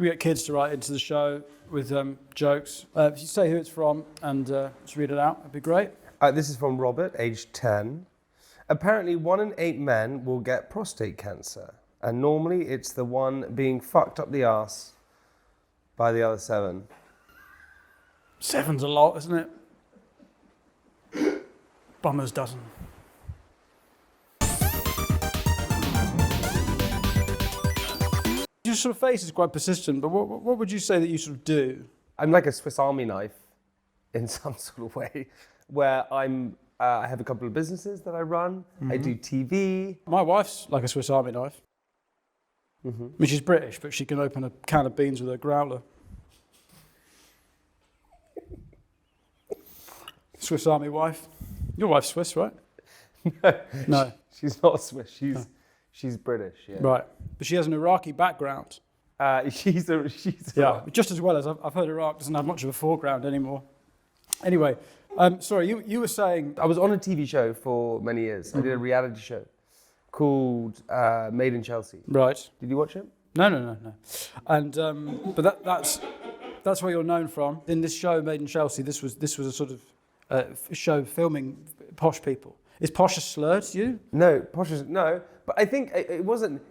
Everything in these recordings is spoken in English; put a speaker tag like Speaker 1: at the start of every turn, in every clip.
Speaker 1: we get kids to write into the show with jokes. If you say who it's from and just read it out, that'd be great.
Speaker 2: This is from Robert, age 10. Apparently 1 in 8 men will get prostate cancer. And normally it's the one being fucked up the arse by the other 7.
Speaker 1: 7's a lot, isn't it? Bummer's dozen. Your sort of face is quite persistent, but what would you say that you sort of do?
Speaker 2: I'm like a Swiss Army knife in some sort of way, where I have a couple of businesses that I run. I do TV.
Speaker 1: My wife's like a Swiss Army knife. I mean, she's British, but she can open a can of beans with her growler. Swiss Army wife. Your wife's Swiss, right? No.
Speaker 2: She's not Swiss. She's British. Yeah.
Speaker 1: Right, but she has an Iraqi background.
Speaker 2: She's
Speaker 1: yeah, just as well as I've heard Iraq doesn't have much of a foreground anymore. Anyway, sorry, you were saying...
Speaker 2: I was on a TV show for many years. I did a reality show called Made in Chelsea.
Speaker 1: Right.
Speaker 2: Did you watch it?
Speaker 1: No. And but that's where you're known from. In this show, Made in Chelsea, this was a sort of show filming posh people. Is posh a slur to you?
Speaker 2: No, posh is no. But I think it wasn't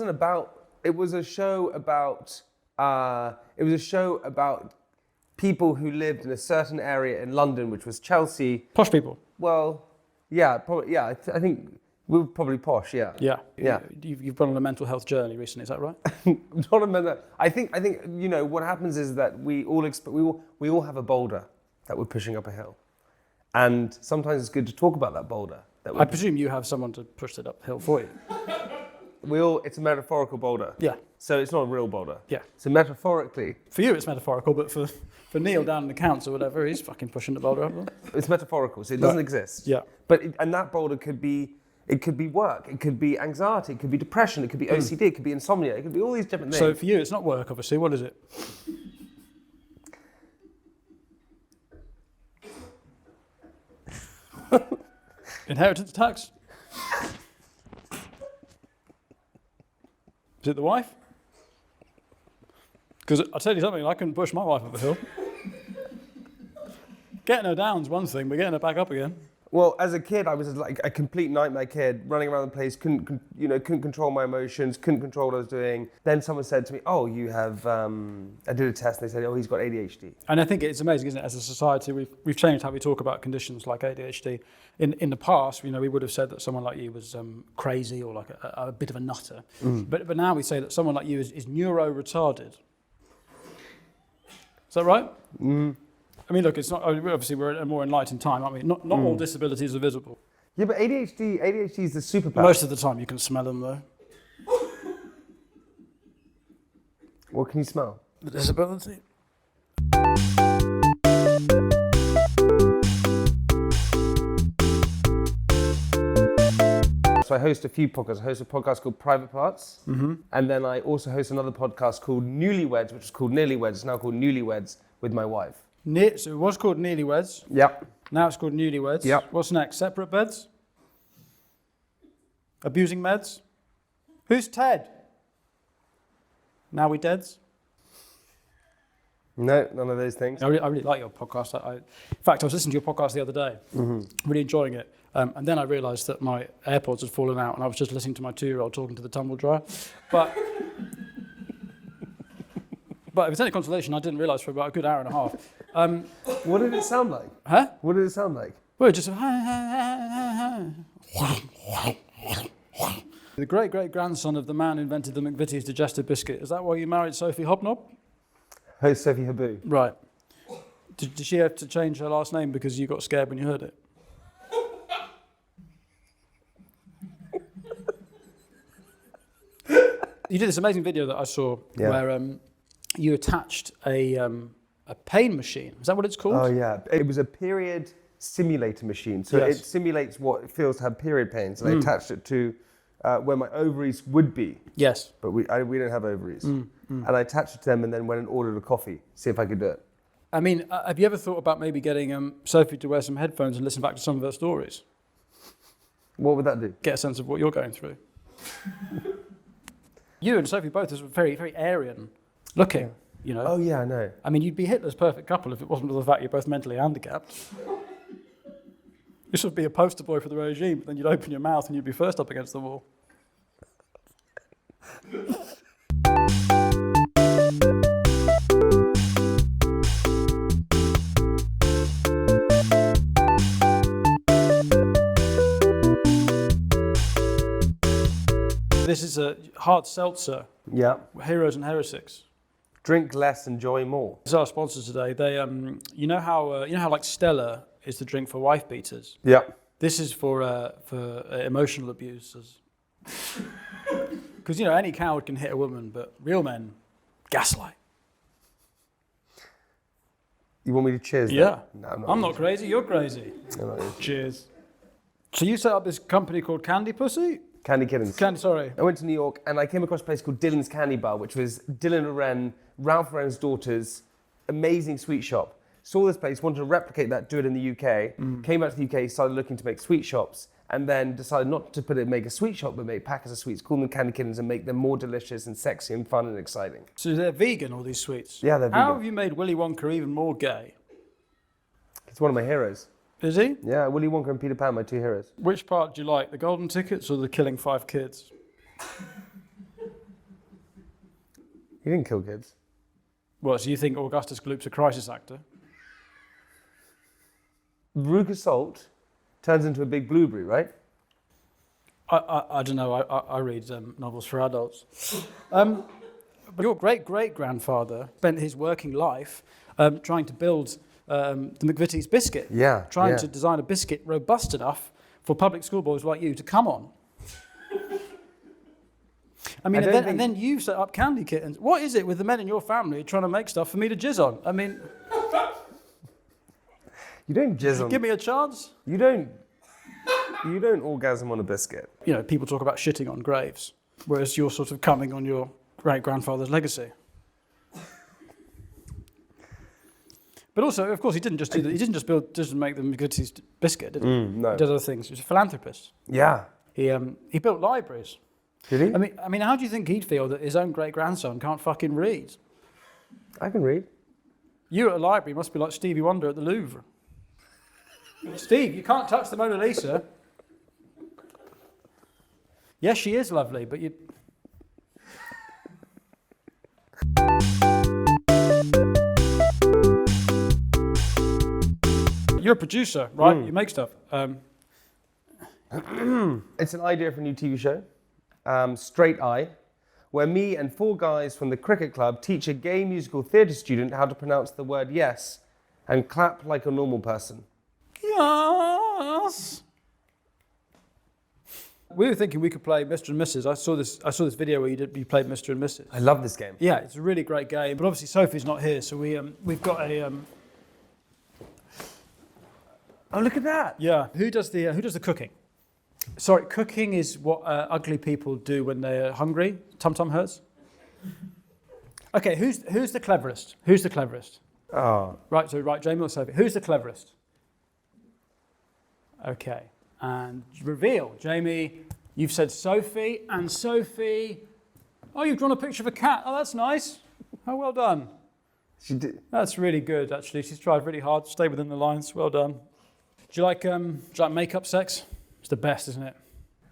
Speaker 2: about. It was a show about. It was a show about people who lived in a certain area in London, which was Chelsea.
Speaker 1: Posh people.
Speaker 2: Well, yeah, probably. Yeah, I think we were probably posh. Yeah.
Speaker 1: Yeah.
Speaker 2: Yeah.
Speaker 1: You've gone on a mental health journey recently. Is that right?
Speaker 2: Not a mental. I think you know what happens is that we all have a boulder that we're pushing up a hill, and sometimes it's good to talk about that boulder.
Speaker 1: I presume you have someone to push it uphill for you.
Speaker 2: It's a metaphorical boulder.
Speaker 1: Yeah.
Speaker 2: So it's not a real boulder.
Speaker 1: Yeah.
Speaker 2: So metaphorically.
Speaker 1: For you it's metaphorical, but for Neil down in the counts or whatever, he's fucking pushing the boulder up.
Speaker 2: It's metaphorical, so it doesn't exist.
Speaker 1: Yeah.
Speaker 2: And that boulder could be work, it could be anxiety, it could be depression, it could be OCD, it could be insomnia, it could be all these different things.
Speaker 1: So for you it's not work, obviously. What is it? Inheritance tax? Is it the wife? Because I'll tell you something, I couldn't push my wife up a hill. Getting her down's one thing, but getting her back up again.
Speaker 2: Well, as a kid, I was like a complete nightmare kid, running around the place, couldn't control my emotions, couldn't control what I was doing. Then someone said to me, "Oh, you have." I did a test, and they said, "Oh, he's got ADHD."
Speaker 1: And I think it's amazing, isn't it? As a society, we've changed how we talk about conditions like ADHD. In the past, we would have said that someone like you was crazy or like a bit of a nutter. But now we say that someone like you is neuro-retarded. Is that right? I mean, look, it's not. Obviously, we're at a more enlightened time, aren't we? Not all disabilities are visible.
Speaker 2: Yeah, but ADHD is the superpower.
Speaker 1: Most of the time, you can smell them, though.
Speaker 2: What can you smell?
Speaker 1: The disability.
Speaker 2: So I host a few podcasts. I host a podcast called Private Parts, and then I also host another podcast called Newlyweds, which is called Nearlyweds. It's now called Newlyweds with my wife.
Speaker 1: So it was called Newlyweds.
Speaker 2: Yep.
Speaker 1: Now it's called Newlyweds.
Speaker 2: Yep.
Speaker 1: What's next? Separate beds? Abusing meds? Who's Ted? Now we deads?
Speaker 2: No, none of those things.
Speaker 1: I really like your podcast. In fact, I was listening to your podcast the other day, really enjoying it. And then I realised that my AirPods had fallen out and I was just listening to my 2-year-old talking to the tumble dryer. But if it's any consolation, I didn't realise for about a good hour and a half.
Speaker 2: What did it sound like?
Speaker 1: Huh?
Speaker 2: What did it sound like?
Speaker 1: Well, just the great-great-grandson of the man who invented the McVitie's digestive biscuit. Is that why you married Sophie Hobnob?
Speaker 2: Host Sophie Habu.
Speaker 1: Right. Did she have to change her last name because you got scared when you heard it? You did this amazing video that I saw where you attached a pain machine. Is that what it's called?
Speaker 2: Oh, yeah. It was a period simulator machine. So it simulates what it feels to have period pains. And I attached it to where my ovaries would be.
Speaker 1: Yes.
Speaker 2: But we don't have ovaries. And I attached it to them and then went and ordered a coffee, see if I could do it.
Speaker 1: I mean, have you ever thought about maybe getting Sophie to wear some headphones and listen back to some of her stories?
Speaker 2: What would that do?
Speaker 1: Get a sense of what you're going through. You and Sophie both are very, very Aryan. looking, you know.
Speaker 2: Oh yeah, I know.
Speaker 1: I mean, you'd be Hitler's perfect couple if it wasn't for the fact you're both mentally handicapped. You should be a poster boy for the regime, but then you'd open your mouth and you'd be first up against the wall. This is a hard seltzer.
Speaker 2: Yeah.
Speaker 1: Heroes and Heretics.
Speaker 2: Drink less, enjoy more.
Speaker 1: This is our sponsor today. They, you know how like Stella is the drink for wife beaters.
Speaker 2: Yeah.
Speaker 1: This is for emotional abusers. Because any coward can hit a woman, but real men gaslight.
Speaker 2: You want me to cheers?
Speaker 1: Yeah.
Speaker 2: No,
Speaker 1: I'm not crazy. You're crazy. Cheers. So you set up this company called Candy Pussy?
Speaker 2: Candy Kittens.
Speaker 1: Sorry.
Speaker 2: I went to New York and I came across a place called Dylan's Candy Bar, which was Dylan and Ren, Ralph Ren's daughter's amazing sweet shop. Saw this place, wanted to replicate that, do it in the UK. Came back to the UK, started looking to make sweet shops, and then decided not to make a sweet shop, but make packets of sweets, call them Candy Kittens, and make them more delicious and sexy and fun and exciting.
Speaker 1: So they're vegan, all these sweets?
Speaker 2: Yeah, they're vegan.
Speaker 1: How have you made Willy Wonka even more gay?
Speaker 2: It's one of my heroes.
Speaker 1: Is he?
Speaker 2: Yeah, Willy Wonka and Peter Pan, my two heroes.
Speaker 1: Which part do you like, the golden tickets or the killing 5 kids?
Speaker 2: He didn't kill kids.
Speaker 1: What, so you think Augustus Gloop's a crisis actor?
Speaker 2: Veruca Salt turns into a big blueberry, right?
Speaker 1: I don't know, I read novels for adults. But your great-great-grandfather spent his working life trying to build the McVitie's biscuit.
Speaker 2: Yeah.
Speaker 1: Trying to design a biscuit robust enough for public school boys like you to come on. I mean, and then you set up Candy Kittens. What is it with the men in your family trying to make stuff for me to jizz on? I mean...
Speaker 2: You don't jizz on...
Speaker 1: Give me a chance.
Speaker 2: You don't orgasm on a biscuit.
Speaker 1: People talk about shitting on graves, whereas you're sort of coming on your great-grandfather's legacy. But also, of course, he didn't just do that. He didn't just make the McVitie's biscuit, did he?
Speaker 2: No.
Speaker 1: He did other things. He was a philanthropist.
Speaker 2: Yeah.
Speaker 1: He built libraries.
Speaker 2: Did he?
Speaker 1: I mean, how do you think he'd feel that his own great-grandson can't fucking read?
Speaker 2: I can read.
Speaker 1: You at a library must be like Stevie Wonder at the Louvre. Steve, you can't touch the Mona Lisa. Yes, she is lovely, but you... You're a producer, right? You make stuff.
Speaker 2: It's an idea for a new TV show, Straight Eye, where me and 4 guys from the cricket club teach a gay musical theatre student how to pronounce the word yes and clap like a normal person.
Speaker 1: Yes. We were thinking we could play Mr. and Mrs. I saw this video where you played Mr. and Mrs.
Speaker 2: I love this game.
Speaker 1: Yeah, it's a really great game. But obviously Sophie's not here, so we've got a
Speaker 2: Oh, look at that.
Speaker 1: yeah. Who does the cooking? Sorry, cooking is what ugly people do when they're hungry. Tum hurts. Okay, who's the cleverest? Who's the cleverest?
Speaker 2: Oh.
Speaker 1: Right, Jamie or Sophie. Who's the cleverest? Okay, and reveal. Jamie, you've said Sophie, and Sophie... Oh, you've drawn a picture of a cat. Oh, that's nice. Oh, well done.
Speaker 2: She did.
Speaker 1: That's really good, actually. She's tried really hard to stay within the lines. Well done. Do you like makeup sex? It's the best, isn't it?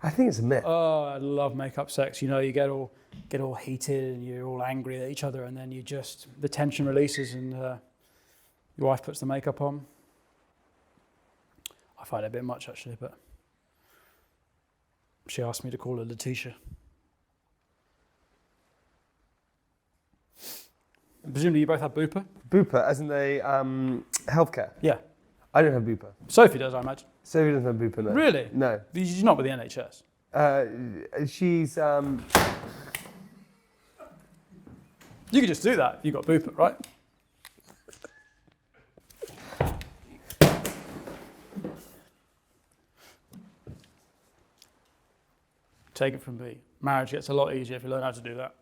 Speaker 2: I think it's a myth.
Speaker 1: Oh, I love makeup sex. You get all heated and you're all angry at each other, and then the tension releases and your wife puts the makeup on. I find it a bit much, actually, but she asked me to call her Letitia. Presumably you both have Bupa?
Speaker 2: Bupa, as in the healthcare.
Speaker 1: Yeah.
Speaker 2: I don't have Bupa.
Speaker 1: Sophie does, I imagine.
Speaker 2: Sophie doesn't have Bupa, no.
Speaker 1: Really?
Speaker 2: No.
Speaker 1: She's not with the NHS?
Speaker 2: She's...
Speaker 1: You could just do that. You got Bupa, right? Take it from me. Marriage gets a lot easier if you learn how to do that.